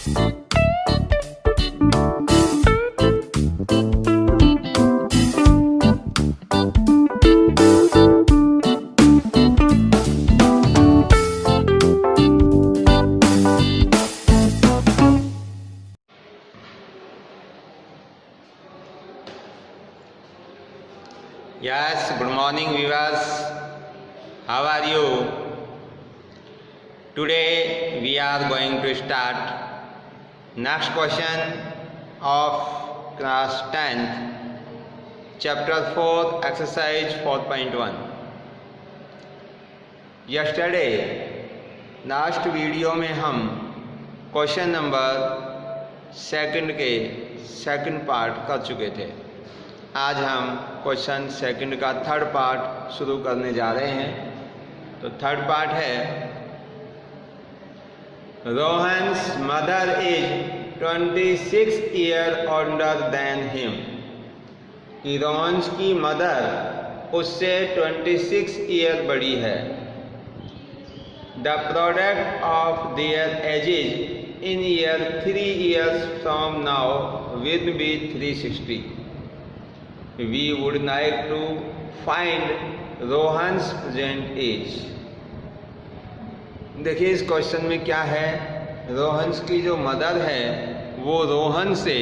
Yes, good morning viewers. How are you? Today we are going to start next question of class 10th, chapter 4, exercise 4.1. Yesterday, last video में हम question number second के second part कर चुके थे। आज हम question second का third part शुरू करने जा रहे हैं। तो थर्ड पार्ट है, Rohan's mother is 26 year older than him. कि रोहन्स की मदर उससे 26 ईयर बड़ी है। The product of their edges in year 3 years from now will be 360। We would like to find Rohan's present age। देखिए इस क्वेश्चन में क्या है, रोहन्स की जो मदर है वो रोहन से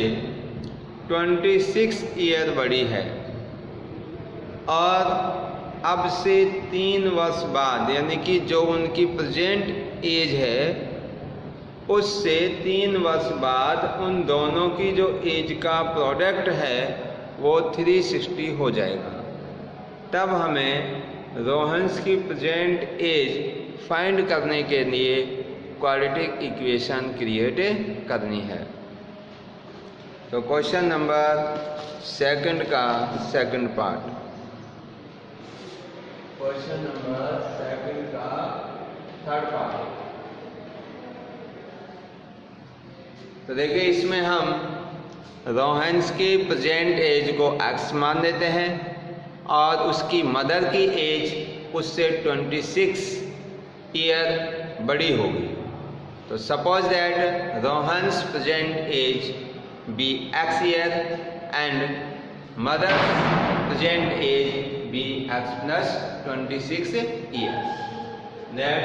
26 ईयर बड़ी है और अब से 3 वर्ष बाद, यानी कि जो उनकी प्रेजेंट एज है उससे 3 वर्ष बाद उन दोनों की जो एज का प्रोडक्ट है वो 360 हो जाएगा। तब हमें रोहन्स की प्रेजेंट एज फाइंड करने के लिए क्वाड्रेटिक इक्वेशन क्रिएट करनी है। तो क्वेश्चन नंबर सेकंड का second part, question number second का थर्ड पार्ट। तो देखिए इसमें हम रोहन्स की प्रेजेंट एज को x मान देते हैं और उसकी मदर की एज उससे 26 ईयर बड़ी होगी। तो suppose that Rohan's present age be x year and mother present age be x plus 26 year. That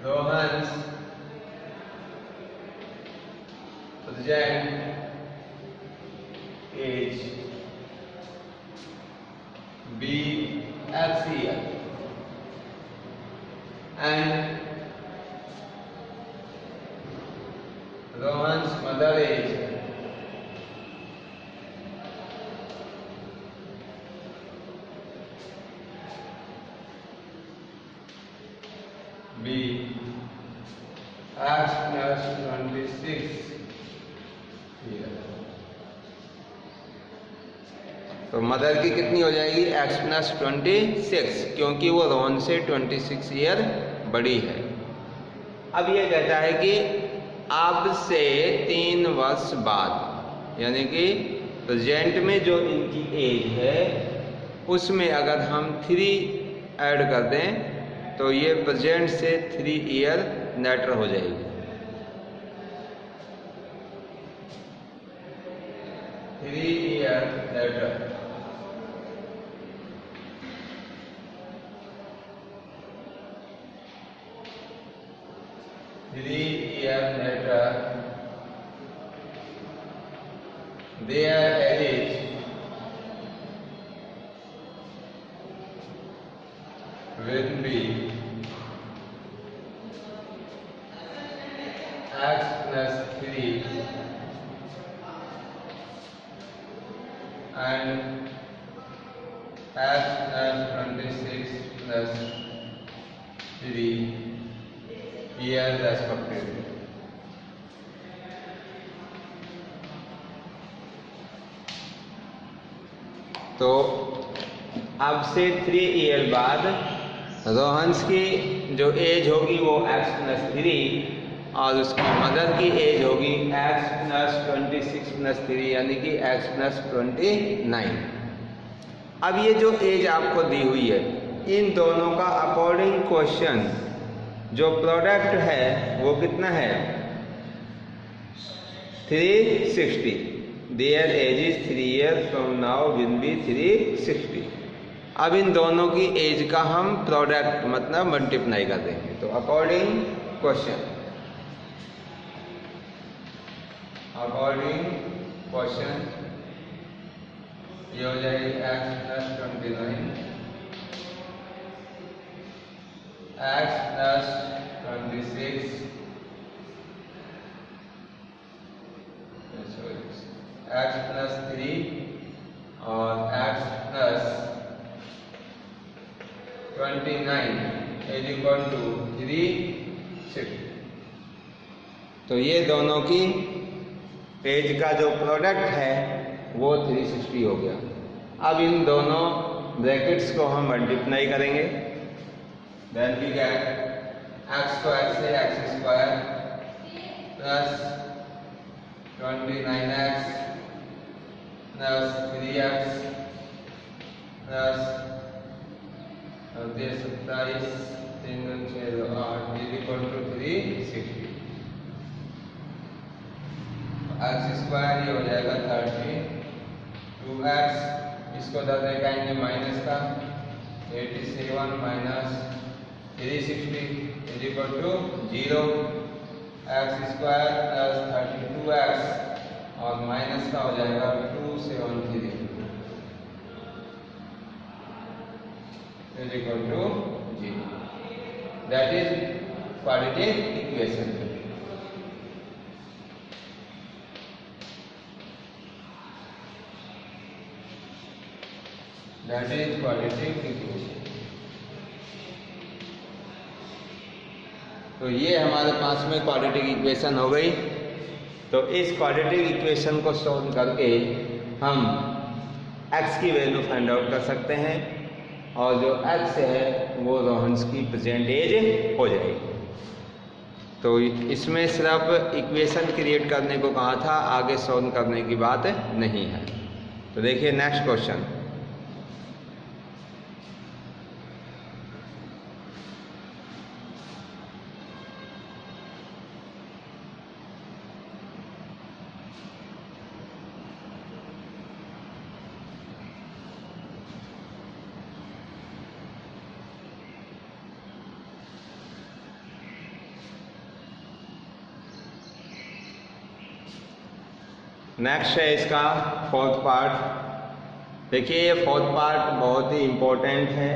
Rohan's present age be x year and Rohan's mother age be x plus 26। तो mother की कितनी हो जाएगी x plus 26, क्योंकि वो रोहन से 26 year बड़ी है। अब ये कहता है कि अब से 3 वर्ष बाद, यानी कि प्रेजेंट में जो इनकी एज है उसमें अगर हम 3 ऐड कर दें तो ये प्रेजेंट से 3 ईयर लेटर हो जाएगी। 3 year later, their age will be x plus 3 and x plus 26 plus 3 years respectively। तो अब से 3 ईयर बाद रोहन्स की जो एज होगी वो x plus 3 और उसकी मदर की एज होगी x plus 26 plus 3 यानी कि x plus 29। अब ये जो एज आपको दी हुई है इन दोनों का अकॉर्डिंग क्वेश्चन जो प्रोडक्ट है वो कितना है 360। Their age is 3 years from now will be 360। अब इन दोनों की एज का हम प्रोडक्ट मतलब मल्टीप्लाई कर देंगे। तो अकॉर्डिंग क्वेश्चन ये हो जाएगी x + 29 x + 26 x + 3 और x + 29 = 360। तो ये दोनों की एज का जो प्रोडक्ट है वो 360 हो गया। अब इन दोनों ब्रैकेट्स को हम मल्टीप्लाई करेंगे। देन वी गेट x को x से x² plus 29x plus 3x plus 27 3 6 8 360। x² ये हो जाएगा 30 2x इसको दर देखाएंगे माइनस का 87 माइनस 360 0 x² प्लस 32x और माइनस का हो जाएगा 273 0। That is quadratic equation. That is quadratic equation। तो ये हमारे पास में क्वाड्रेटिक इक्वेशन हो गई। तो इस क्वाड्रेटिक इक्वेशन को सॉल्व करके हम x की वैल्यू फाइंड आउट कर सकते हैं और जो x है वो रोहन्स की प्रेजेंट एज हो जाएगी। तो इसमें सिर्फ इक्वेशन क्रिएट करने को कहा था, आगे सॉल्व करने की बात नहीं है। तो देखिए नेक्स्ट क्वेश्चन। नेक्स्ट है इसका फोर्थ पार्ट। देखिए ये फोर्थ पार्ट बहुत ही इम्पोर्टेंट है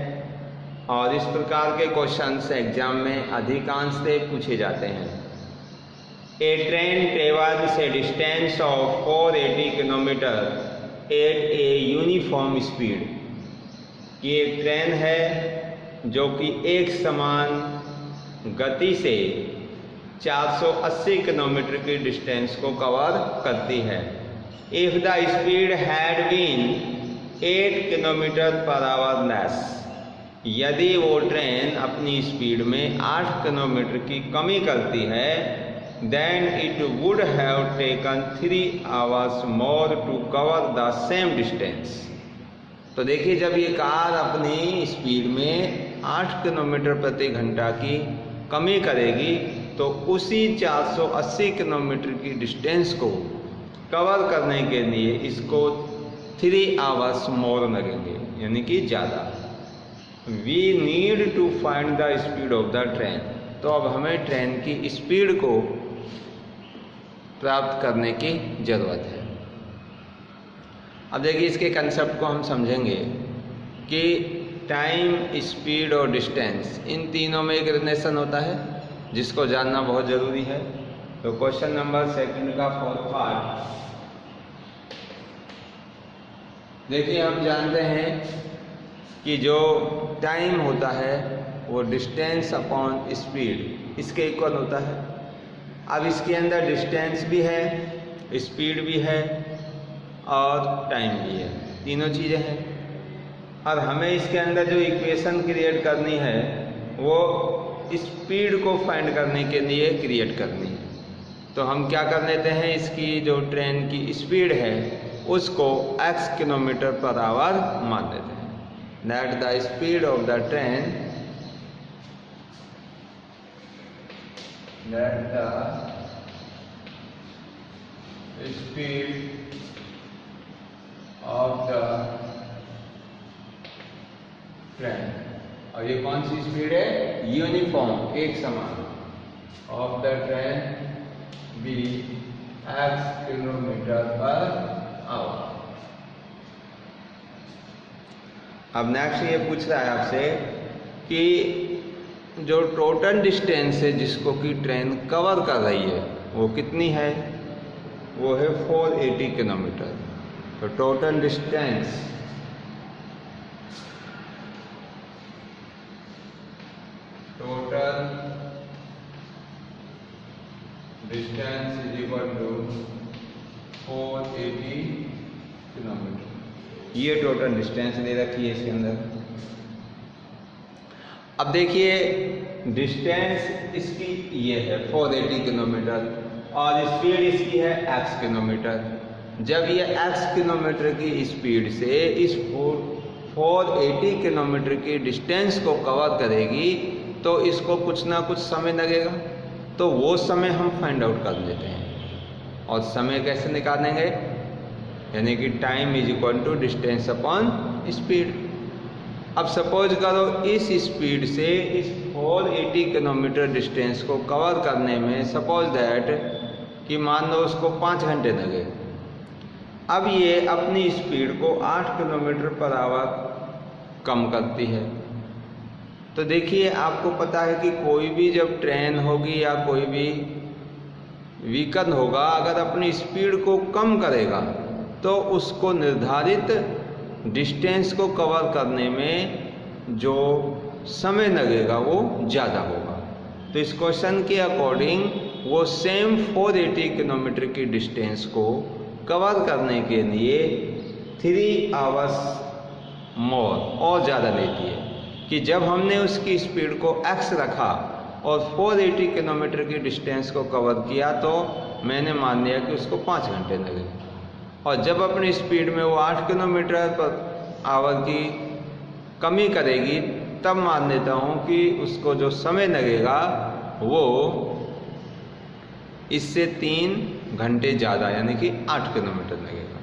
और इस प्रकार के क्वेश्चंस एग्जाम में अधिकांश से पूछे जाते हैं। A train travels a distance of 480 kilometre at a uniform speed. ये एक ट्रेन है जो कि एक समान गति से 480 किलोमीटर की डिस्टेंस को कवर करती है। If the speed had been 8 kilometre per hour less, यदि वो ट्रेन अपनी स्पीड में 8 किलोमीटर की कमी करती है, then it would have taken 3 hours more to cover the same distance. तो देखिए जब ये कार अपनी स्पीड में 8 किलोमीटर प्रति घंटा की कमी करेगी तो उसी 480 किलोमीटर की डिस्टेंस को कवर करने के लिए इसको 3 hours मोर लगेंगे, यानी कि ज़्यादा। We need to find the speed of the train. तो अब हमें ट्रेन की स्पीड को प्राप्त करने की ज़रूरत है। अब देखिए इसके कंसेप्ट को हम समझेंगे कि टाइम, स्पीड और डिस्टेंस, इन तीनों में एक रिलेशन होता है जिसको जानना बहुत ज़रूरी है। तो क्वेश्चन नंबर 2 का फोर्थ पार्ट देखिए, हम जानते हैं कि जो टाइम होता है वो डिस्टेंस अपॉन स्पीड इसके इक्वल होता है। अब इसके अंदर डिस्टेंस भी है, स्पीड भी है और टाइम भी है, तीनों चीज़ें हैं। और हमें इसके अंदर जो इक्वेशन क्रिएट करनी है वो स्पीड को फाइंड करने के लिए क्रिएट करनी है। तो हम क्या कर लेते हैं, इसकी जो ट्रेन की स्पीड है उसको x किलोमीटर पर आवर मान लेते हैं। That the speed of the train that the speed of the train, और ये कौन सी स्पीड है? यूनिफॉर्म, एक समान, of the train be x kilometre per hour. अब नेक्स्ट ये पूछ रहा है आपसे कि जो टोटल डिस्टेंस है जिसको कि ट्रेन कवर कर रही है वो कितनी है? वो है 480 किलोमीटर। तो total distance is equal to 480 kilometre. ये टोटल डिस्टेंस दे रखी है इसके अंदर। अब देखिए डिस्टेंस इसकी ये है 480 किलोमीटर और स्पीड इसकी है x किलोमीटर। जब ये x किलोमीटर की स्पीड से इस 480 किलोमीटर की डिस्टेंस को कवर करेगी तो इसको कुछ ना कुछ समय लगेगा, तो वो समय हम फाइंड आउट कर लेते हैं। और समय कैसे निकालेंगे? यानी कि time is equal to distance upon speed. अब सपोज करो इस स्पीड से इस 480 किलोमीटर डिस्टेंस को कवर करने में सपोज दैट कि मान लो उसको 5 घंटे लगे। अब ये अपनी स्पीड को 8 किलोमीटर पर आवर कम करती है। तो देखिए आपको पता है कि कोई भी जब ट्रेन होगी या कोई भी व्हीकल होगा अगर अपनी स्पीड को कम करेगा तो उसको निर्धारित डिस्टेंस को कवर करने में जो समय लगेगा वो ज़्यादा होगा। तो इस क्वेश्चन के अकॉर्डिंग वो सेम 480 किलोमीटर की डिस्टेंस को कवर करने के लिए 3 आवर्स मोर और ज़्यादा लेती है कि जब हमने उसकी स्पीड को x रखा और 480 किलोमीटर की डिस्टेंस को कवर किया तो मैंने मान लिया कि उसको 5 घंटे लगे, और जब अपनी स्पीड में वो 8 किलोमीटर पर आवर की कमी करेगी तब मान लेता हूँ कि उसको जो समय लगेगा वो इससे 3 घंटे ज़्यादा यानी कि 8 किलोमीटर लगेगा।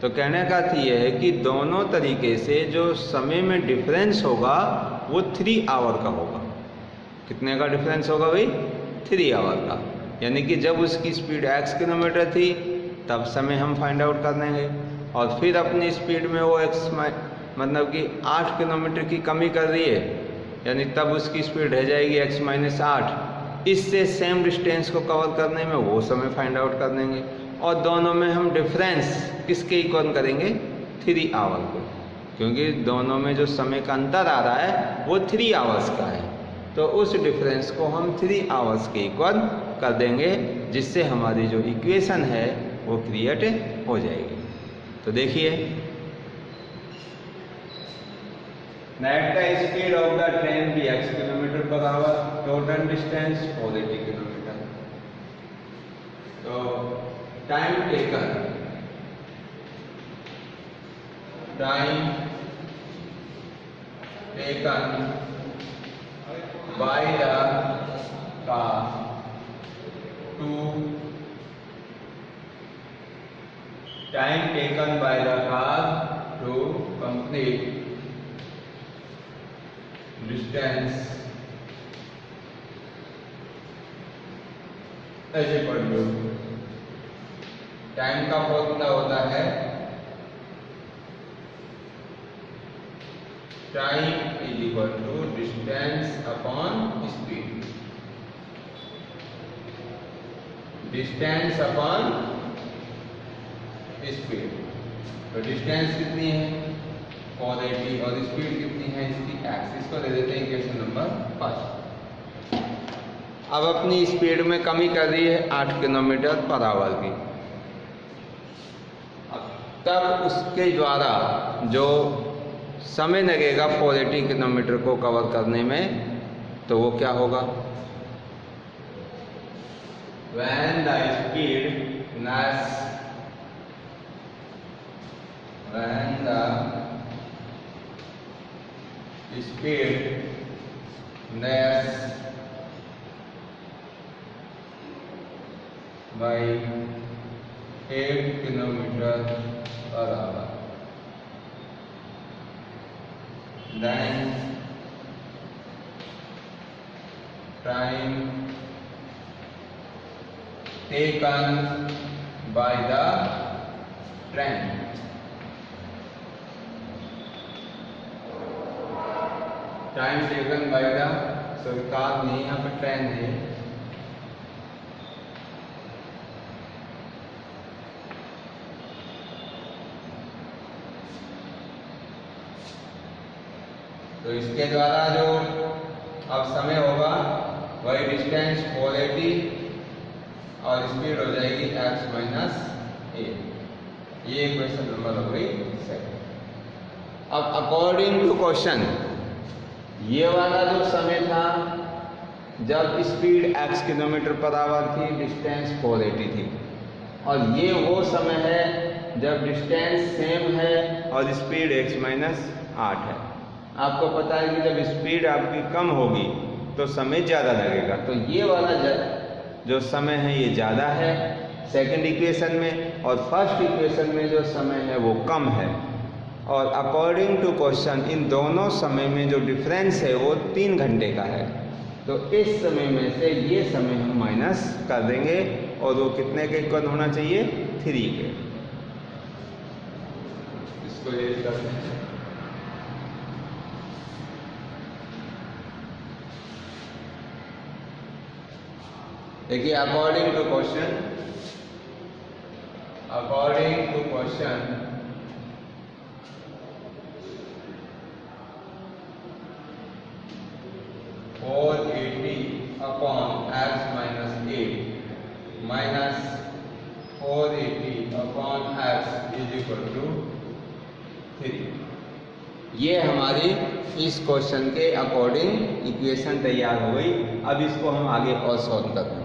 तो कहने का अर्थ ये है कि दोनों तरीके से जो समय में डिफरेंस होगा वो 3 आवर का होगा। कितने का डिफरेंस होगा भाई? 3 आवर का। यानी कि जब उसकी स्पीड x किलोमीटर थी तब समय हम फाइंड आउट कर देंगे, और फिर अपनी स्पीड में वो मतलब कि 8 किलोमीटर की कमी कर रही है यानी तब उसकी स्पीड रह जाएगी x-8। इससे सेम डिस्टेंस को कवर करने में वो समय फाइंड आउट कर देंगे, और दोनों में हम डिफरेंस किसके इक्वल करेंगे? 3 आवर को, क्योंकि दोनों में जो समय का अंतर आ रहा है वो 3 आवर्स का है। तो उस डिफरेंस को हम 3 आवर्स के इक्वल कर देंगे, जिससे हमारी जो इक्वेशन है वो क्रिएट हो जाएगी। तो देखिए नेट का स्पीड ऑफ द ट्रेन भी x kilometre per hour, total distance 480 kilometre. तो time taken by the car to complete distance ऐसे पढ़ लो। टाइम का फॉर्मूला होता है time is equal to distance upon speed. Distance upon speed. तो distance कितनी है? 480 और स्पीड कितनी है इसकी? x। इसको दे देते हैं इक्वेशन नंबर 5। अब अपनी स्पीड में कमी कर रही है 8 किलोमीटर पर आवर की। तब उसके द्वारा जो समय लगेगा 480 किलोमीटर को कवर करने में तो वो क्या होगा? when the speedness by 8 kilometre per our. Then time taken by the train। Time taken by the, सरकार नहीं, यहाँ पर ट्रेन है। तो इसके द्वारा जो अब समय होगा वही डिस्टेंस 480 और स्पीड हो जाएगी x माइनस 8। ये क्वेश्चन नंबर हो गई सेकंड। अब अकॉर्डिंग टू क्वेश्चन, ये वाला जो समय था जब speed x kilometre per our थी, डिस्टेंस 480 थी, और ये वो समय है जब डिस्टेंस सेम है और स्पीड x माइनस 8 है। आपको पता है कि जब स्पीड आपकी कम होगी तो समय ज़्यादा लगेगा, तो ये वाला जो समय है ये ज़्यादा है सेकंड इक्वेशन में, और फर्स्ट इक्वेशन में जो समय है वो कम है। और अकॉर्डिंग टू क्वेश्चन इन दोनों समय में जो डिफरेंस है वो 3 घंटे का है, तो इस समय में से ये समय हम माइनस कर देंगे और वो कितने के इक्वल होना चाहिए, 3 के। इसको ये करते हैं। देखिए according to question 480 upon x minus 8 minus 480 upon x is equal to 3। ये हमारी इस क्वेश्चन के अकॉर्डिंग इक्वेशन तैयार हो गई। अब इसको हम आगे और सॉल्व करते हैं।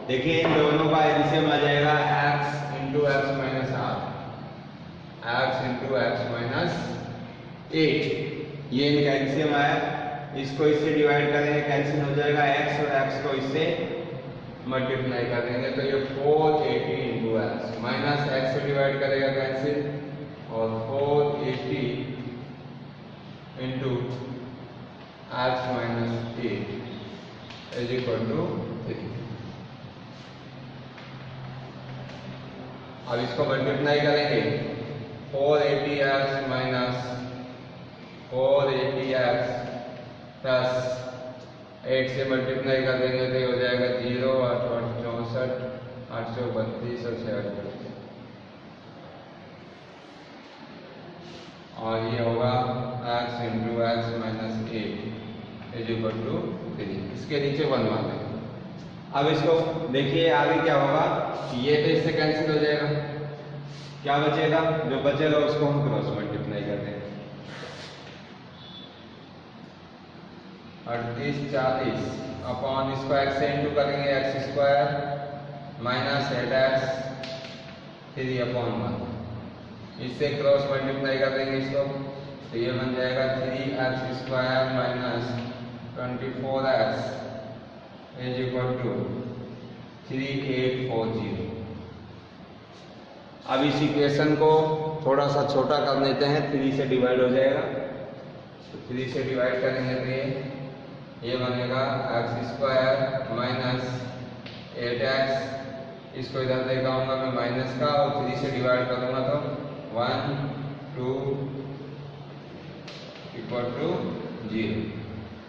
देखिए इन दोनों का एलसीएम आ जाएगा x into x minus 8, x into x minus 8। ये इनका एलसीएम आया, इसको इससे डिवाइड करेंगे, कैंसिल हो जाएगा, x और x को इससे मल्टीप्लाई कर देंगे, तो ये 480 इंटू एक्स माइनस x से डिवाइड करेगा कैंसिल, और 480 into x minus 8 is equal to 3। अब इसको मल्टीप्लाई करेंगे, 480x माइनस 480x प्लस 8 से मल्टीप्लाई कर देंगे तो ये हो जाएगा 0, 8 8 64, 832 और 76, और ये होगा x into x minus 8 is equal to 3। इसके नीचे 1 मान देंगे। अब इसको देखिए आगे क्या होगा, ये तो इससे कैंसिल हो जाएगा, क्या बचेगा, जो बचेगा उसको हम क्रॉस मल्टीप्लाई कर देंगे। 38 40 अपॉन इसको x से इंटू करेंगे x square minus 8x 3 upon 1, इससे क्रॉस मल्टीप्लाई कर देंगे इसको, तो ये बन जाएगा 3x square minus 24x is equal to 3840। अब इस इक्वेशन को थोड़ा सा छोटा कर देते हैं, 3 से डिवाइड हो जाएगा, तो 3 से डिवाइड करेंगे तो ये बनेगा x स्क्वायर माइनस 8x, इसको इधर लेकर आऊँगा मैं माइनस का, और 3 से डिवाइड करूँगा तो 1 2 इक्वल टू 0।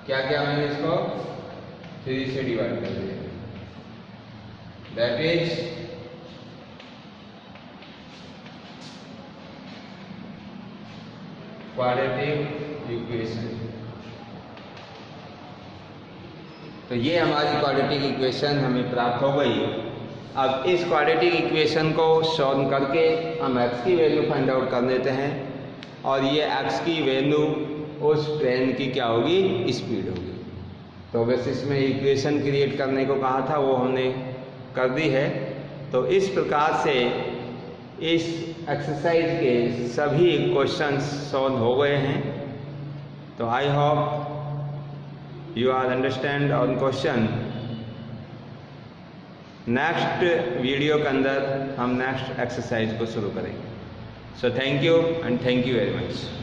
क्या क्या मैंने इसको 3 से डिवाइड कर दिया, दैट इज क्वाड्रेटिक इक्वेशन। तो ये हमारी क्वाड्रेटिक इक्वेशन हमें प्राप्त हो गई। अब इस क्वाड्रेटिक इक्वेशन को सॉल्व करके हम x की वैल्यू फाइंड आउट कर लेते हैं, और ये x की वैल्यू उस ट्रेन की क्या होगी, स्पीड होगी। तो बस इसमें इक्वेशन क्रिएट करने को कहा था, वो हमने कर दी है। तो इस प्रकार से इस एक्सरसाइज के सभी क्वेश्चंस सॉल्व हो गए हैं। तो I hope you are understand on question. Next video के अंदर हम नेक्स्ट एक्सरसाइज को शुरू करेंगे। So thank you and thank you very much.